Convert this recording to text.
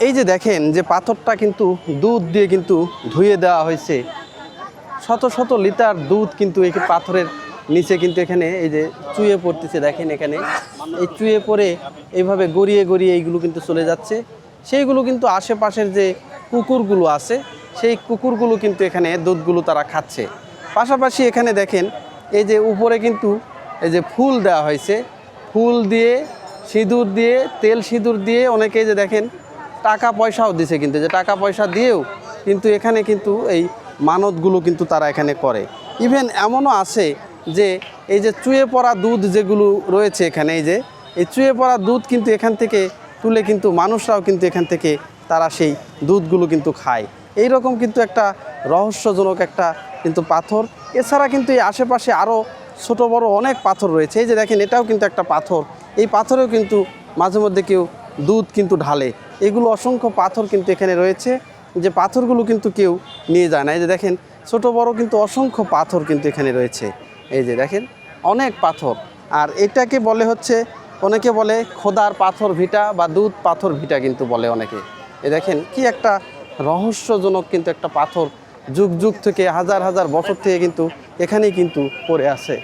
এই যে দেখেন যে পাথরটা কিন্তু দুধ দিয়ে কিন্তু ধুয়ে দেওয়া হয়েছে, শত শত লিটার দুধ কিন্তু এই পাথরের নিচে কিন্তু এখানে এই যে চুয়ে পড়তেছে। দেখেন এখানে এই চুয়ে পড়ে এইভাবে গড়িয়ে গড়িয়ে এইগুলো কিন্তু চলে যাচ্ছে। সেইগুলো কিন্তু আশেপাশের যে কুকুরগুলো আছে সেই কুকুরগুলো কিন্তু এখানে দুধগুলো তারা খাচ্ছে। পাশাপাশি এখানে দেখেন এই যে উপরে কিন্তু এই যে ফুল দেওয়া হয়েছে, ফুল দিয়ে সিঁদুর দিয়ে তেল সিঁদুর দিয়ে অনেকে যে দেখেন টাকা পয়সাও দিছে, কিন্তু যে টাকা পয়সা দিয়েও কিন্তু এখানে কিন্তু এই মানতগুলো কিন্তু তারা এখানে করে। ইভেন এমনও আছে যে এই যে চুয়ে পড়া দুধ যেগুলো রয়েছে এখানে, এই যে এই চুয়ে পড়া দুধ কিন্তু এখান থেকে তুলে কিন্তু মানুষরাও কিন্তু এখান থেকে তারা সেই দুধগুলো কিন্তু খায়। এই রকম কিন্তু একটা রহস্যজনক একটা কিন্তু পাথর। এছাড়া কিন্তু এই আশেপাশে আরও ছোট বড় অনেক পাথর রয়েছে। এই যে দেখেন এটাও কিন্তু একটা পাথর, এই পাথরেও কিন্তু মাঝে মধ্যে কেউ দুধ কিন্তু ঢালে। এগুলো অসংখ্য পাথর কিন্তু এখানে রয়েছে, যে পাথরগুলো কিন্তু কেউ নিয়ে যায় না। এই যে দেখেন ছোট বড় কিন্তু অসংখ্য পাথর কিন্তু এখানে রয়েছে। এই যে দেখেন অনেক পাথর। আর এটাকে বলে হচ্ছে, অনেকে বলে খোদার পাথর ভিটা বা দুধ পাথর ভিটা কিন্তু বলে অনেকে। এই দেখেন কি একটা রহস্যজনক কিন্তু একটা পাথর, যুগ যুগ থেকে হাজার হাজার বছর থেকে কিন্তু এখানেই কিন্তু পড়ে আছে।